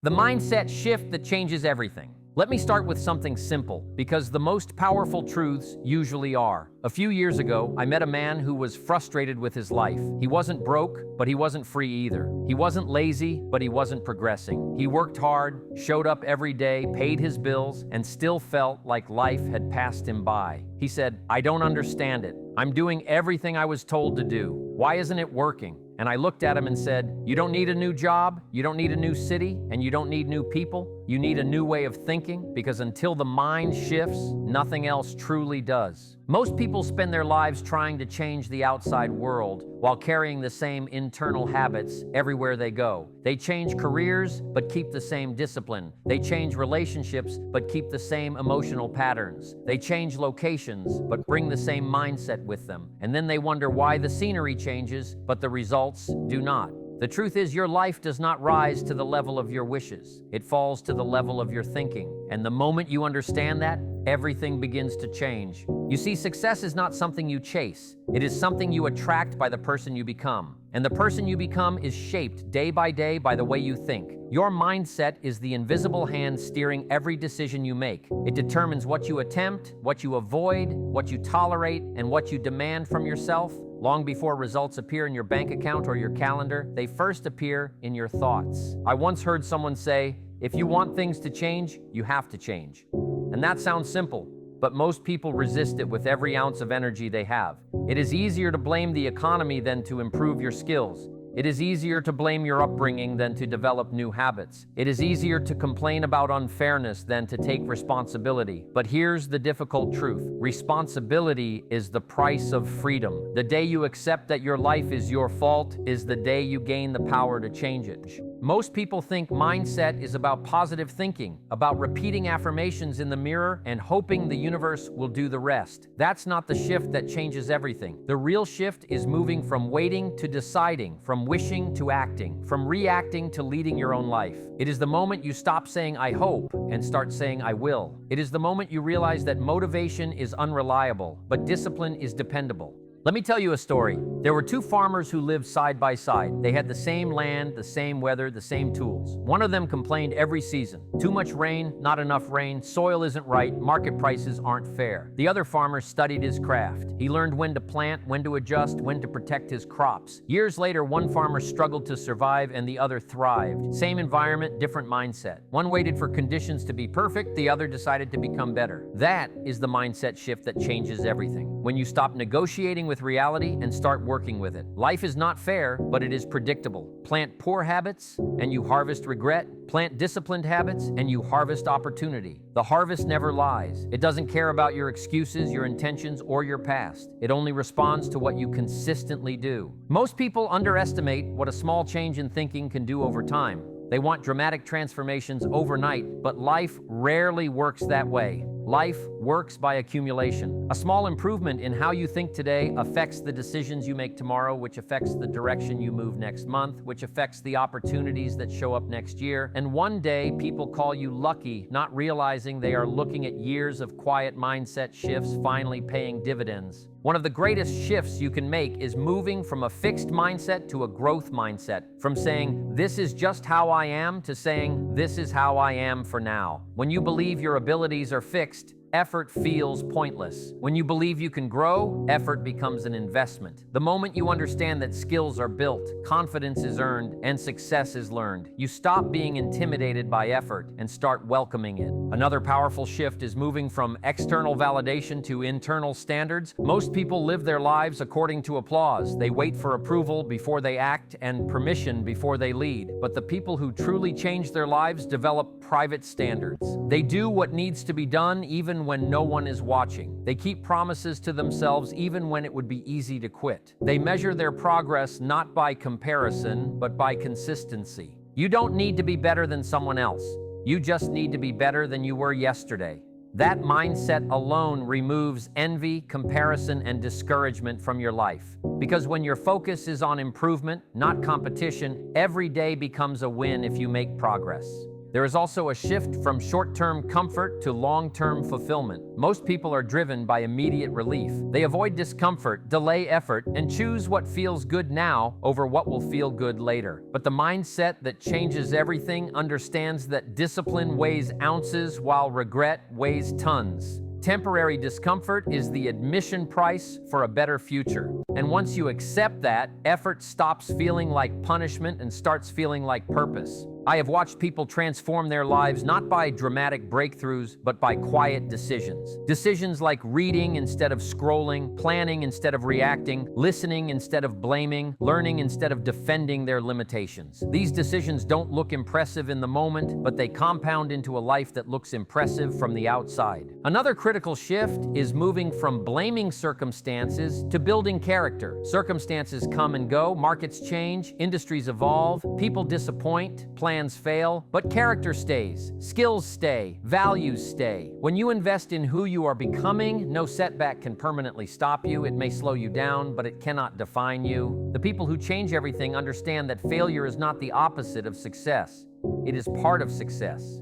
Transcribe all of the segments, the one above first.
The mindset shift that changes everything. Let me start with something simple, because the most powerful truths usually are. A few years ago, I met a man who was frustrated with his life. He wasn't broke, but he wasn't free either. He wasn't lazy, but he wasn't progressing. He worked hard, showed up every day, paid his bills, and still felt like life had passed him by. He said, "I don't understand it. I'm doing everything I was told to do. Why isn't it working?" And I looked at him and said, "You don't need a new job, you don't need a new city, and you don't need new people. You need a new way of thinking, because until the mind shifts, nothing else truly does." Most people spend their lives trying to change the outside world while carrying the same internal habits everywhere they go. They change careers, but keep the same discipline. They change relationships, but keep the same emotional patterns. They change locations, but bring the same mindset with them. And then they wonder why the scenery changes, but the results do not. The truth is, your life does not rise to the level of your wishes. It falls to the level of your thinking. And the moment you understand that, everything begins to change. You see, success is not something you chase. It is something you attract by the person you become. And the person you become is shaped day by day by the way you think. Your mindset is the invisible hand steering every decision you make. It determines what you attempt, what you avoid, what you tolerate, and what you demand from yourself. Long before results appear in your bank account or your calendar, they first appear in your thoughts. I once heard someone say, "If you want things to change, you have to change." And that sounds simple, but most people resist it with every ounce of energy they have. It is easier to blame the economy than to improve your skills. It is easier to blame your upbringing than to develop new habits. It is easier to complain about unfairness than to take responsibility. But here's the difficult truth. Responsibility is the price of freedom. The day you accept that your life is your fault is the day you gain the power to change it. Most people think mindset is about positive thinking, about repeating affirmations in the mirror and hoping the universe will do the rest. That's not the shift that changes everything. The real shift is moving from waiting to deciding, from wishing to acting, from reacting to leading your own life. It is the moment you stop saying "I hope" and start saying "I will." It is the moment you realize that motivation is unreliable, but discipline is dependable. Let me tell you a story. There were two farmers who lived side by side. They had the same land, the same weather, the same tools. One of them complained every season. Too much rain, not enough rain, soil isn't right, market prices aren't fair. The other farmer studied his craft. He learned when to plant, when to adjust, when to protect his crops. Years later, one farmer struggled to survive and the other thrived. Same environment, different mindset. One waited for conditions to be perfect, the other decided to become better. That is the mindset shift that changes everything. When you stop negotiating with reality and start working with it. Life is not fair, but it is predictable. Plant poor habits and you harvest regret. Plant disciplined habits and you harvest opportunity. The harvest never lies. It doesn't care about your excuses, your intentions, or your past. It only responds to what you consistently do. Most people underestimate what a small change in thinking can do over time. They want dramatic transformations overnight, but life rarely works that way. Life works by accumulation. A small improvement in how you think today affects the decisions you make tomorrow, which affects the direction you move next month, which affects the opportunities that show up next year. And one day, people call you lucky, not realizing they are looking at years of quiet mindset shifts finally paying dividends. One of the greatest shifts you can make is moving from a fixed mindset to a growth mindset. From saying, "This is just how I am," to saying, "This is how I am for now." When you believe your abilities are fixed, effort feels pointless. When you believe you can grow, effort becomes an investment. The moment you understand that skills are built, confidence is earned, and success is learned, you stop being intimidated by effort and start welcoming it. Another powerful shift is moving from external validation to internal standards. Most people live their lives according to applause. They wait for approval before they act and permission before they lead. But the people who truly change their lives develop private standards. They do what needs to be done even when no one is watching. They keep promises to themselves even when it would be easy to quit. They measure their progress not by comparison, but by consistency. You don't need to be better than someone else. You just need to be better than you were yesterday. That mindset alone removes envy, comparison, and discouragement from your life. Because when your focus is on improvement, not competition, every day becomes a win if you make progress. There is also a shift from short-term comfort to long-term fulfillment. Most people are driven by immediate relief. They avoid discomfort, delay effort, and choose what feels good now over what will feel good later. But the mindset that changes everything understands that discipline weighs ounces while regret weighs tons. Temporary discomfort is the admission price for a better future. And once you accept that, effort stops feeling like punishment and starts feeling like purpose. I have watched people transform their lives not by dramatic breakthroughs, but by quiet decisions. Decisions like reading instead of scrolling, planning instead of reacting, listening instead of blaming, learning instead of defending their limitations. These decisions don't look impressive in the moment, but they compound into a life that looks impressive from the outside. Another critical shift is moving from blaming circumstances to building character. Circumstances come and go, markets change, industries evolve, people disappoint, plans fail, but character stays, skills stay, values stay. When you invest in who you are becoming, no setback can permanently stop you. It may slow you down, but it cannot define you. The people who change everything understand that failure is not the opposite of success. It is part of success.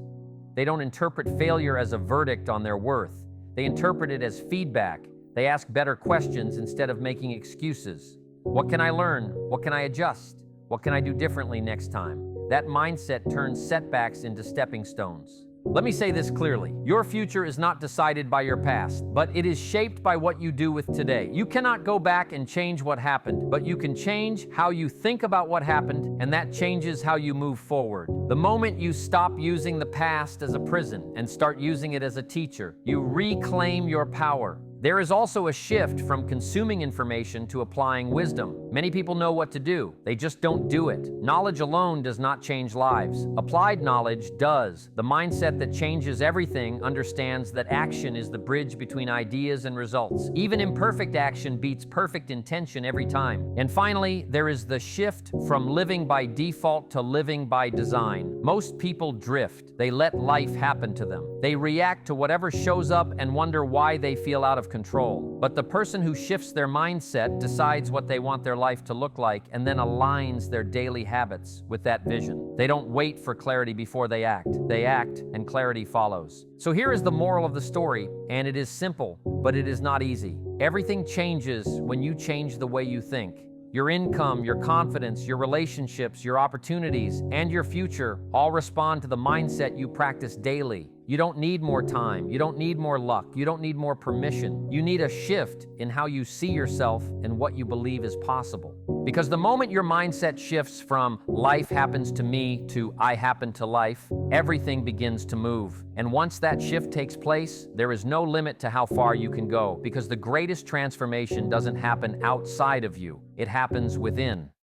They don't interpret failure as a verdict on their worth. They interpret it as feedback. They ask better questions instead of making excuses. What can I learn? What can I adjust? What can I do differently next time? That mindset turns setbacks into stepping stones. Let me say this clearly. Your future is not decided by your past, but it is shaped by what you do with today. You cannot go back and change what happened, but you can change how you think about what happened, and that changes how you move forward. The moment you stop using the past as a prison and start using it as a teacher, you reclaim your power. There is also a shift from consuming information to applying wisdom. Many people know what to do, they just don't do it. Knowledge alone does not change lives. Applied knowledge does. The mindset that changes everything understands that action is the bridge between ideas and results. Even imperfect action beats perfect intention every time. And finally, there is the shift from living by default to living by design. Most people drift. They let life happen to them. They react to whatever shows up and wonder why they feel out of control. But the person who shifts their mindset decides what they want their life to look like and then aligns their daily habits with that vision. They don't wait for clarity before they act. They act and clarity follows. So here is the moral of the story, and it is simple, but it is not easy. Everything changes when you change the way you think. Your income, your confidence, your relationships, your opportunities, and your future all respond to the mindset you practice daily. You don't need more time. You don't need more luck. You don't need more permission. You need a shift in how you see yourself and what you believe is possible. Because the moment your mindset shifts from life happens to me to I happen to life, everything begins to move. And once that shift takes place, there is no limit to how far you can go, because the greatest transformation doesn't happen outside of you. It happens within.